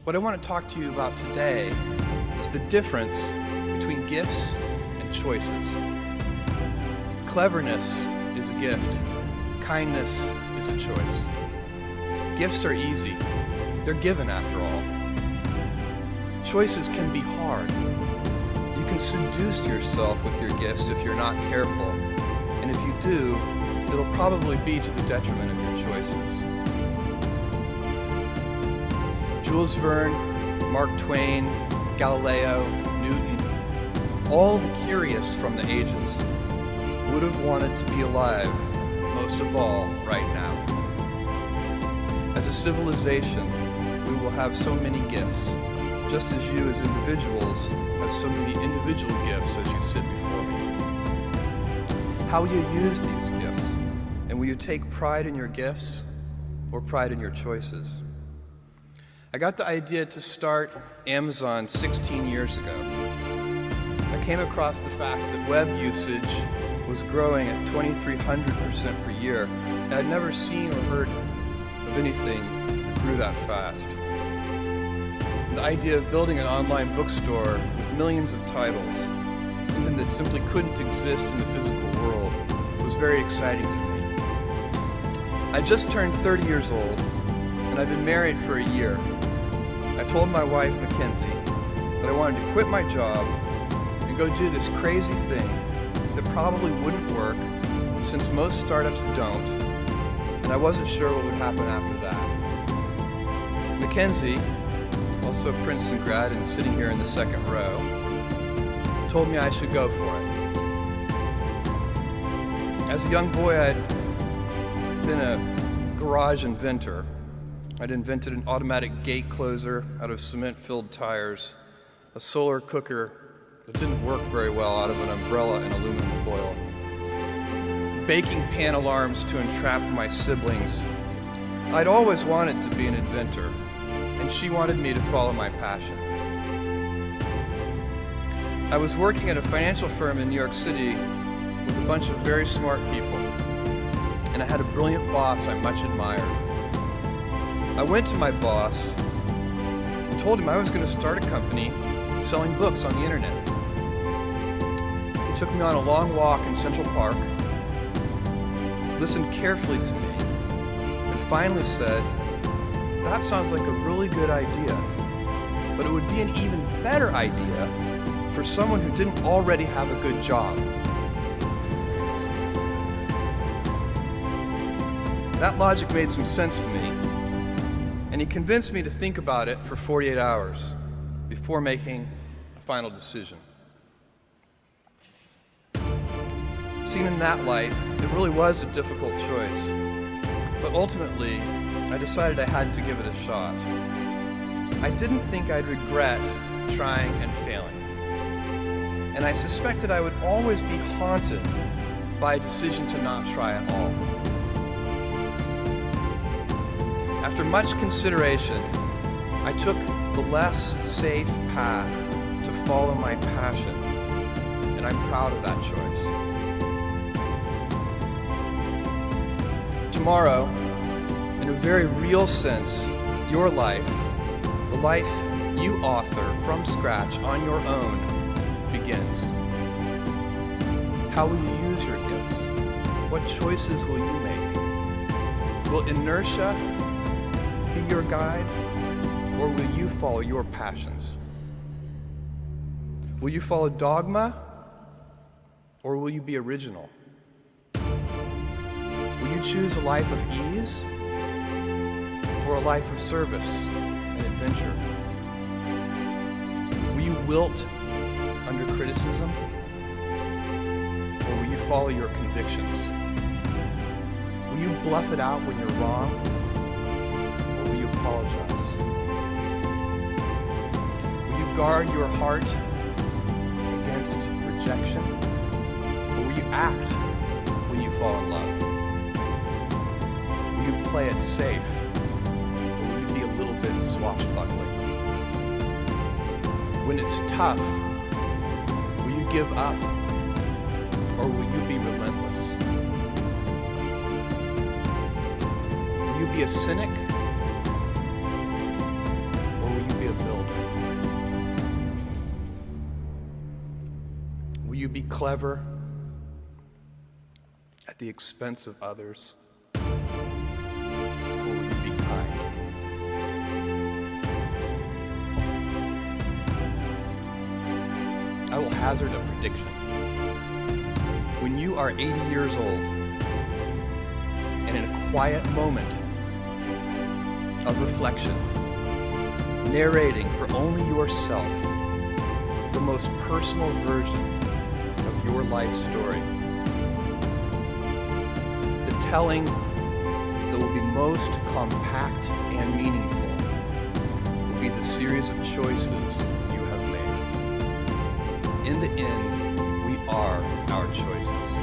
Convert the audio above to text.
What I want to talk to you about today is the difference between gifts and choices. Cleverness is a gift. Kindness is a choice. Gifts are easy. They're given after all. Choices can be hard. You can seduce yourself with your gifts if you're not careful. And if you do, it'll probably be to the detriment of your choices. Jules Verne, Mark Twain, Galileo, Newton, all the curious from the ages would have wanted to be alive, most of all, right now. As a civilization, we will have so many gifts, just as you as individuals have so many individual gifts as you sit before me. How will you use these gifts? And will you take pride in your gifts or pride in your choices? I got the idea to start Amazon 16 years ago. I came across the fact that web usage was growing at 2,300% per year, and I'd never seen or heard of anything that grew that fast. The idea of building an online bookstore with millions of titles, something that simply couldn't exist in the physical world, was very exciting to me. I just turned 30 years old, and I've been married for a year. I told my wife, Mackenzie, that I wanted to quit my job and go do this crazy thing that probably wouldn't work since most startups don't, and I wasn't sure what would happen after that. Mackenzie, also a Princeton grad and sitting here in the second row, told me I should go for it. As a young boy, I'd been a garage inventor. I'd invented an automatic gate closer out of cement-filled tires, a solar cooker that didn't work very well out of an umbrella and aluminum foil, baking pan alarms to entrap my siblings. I'd always wanted to be an inventor, and she wanted me to follow my passion. I was working at a financial firm in New York City with a bunch of very smart people, and I had a brilliant boss I much admired. I went to my boss and told him I was going to start a company selling books on the internet. He took me on a long walk in Central Park, listened carefully to me, and finally said, "That sounds like a really good idea, but it would be an even better idea for someone who didn't already have a good job." That logic made some sense to me, and he convinced me to think about it for 48 hours before making a final decision. Seen in that light, it really was a difficult choice, but ultimately, I decided I had to give it a shot. I didn't think I'd regret trying and failing, and I suspected I would always be haunted by a decision to not try at all. After much consideration, I took the less safe path to follow my passion, and I'm proud of that choice. Tomorrow, in a very real sense, your life, the life you author from scratch on your own, begins. How will you use your gifts? What choices will you make? Will inertia be your guide, or will you follow your passions? Will you follow dogma, or will you be original? Will you choose a life of ease, or a life of service and adventure? Will you wilt under criticism, or will you follow your convictions? Will you bluff it out when you're wrong, or will you apologize? Will you guard your heart against rejection, or will you act when you fall in love? Will you play it safe, or will you be a little bit swashbuckling? When it's tough, will you give up, or will you be relentless? Will you be a cynic, or will you be you be clever at the expense of others? Or will you be kind? I will hazard a prediction. When you are 80 years old, and in a quiet moment of reflection, narrating for only yourself the most personal version of your life story, the telling that will be most compact and meaningful will be the series of choices you have made. In the end, we are our choices.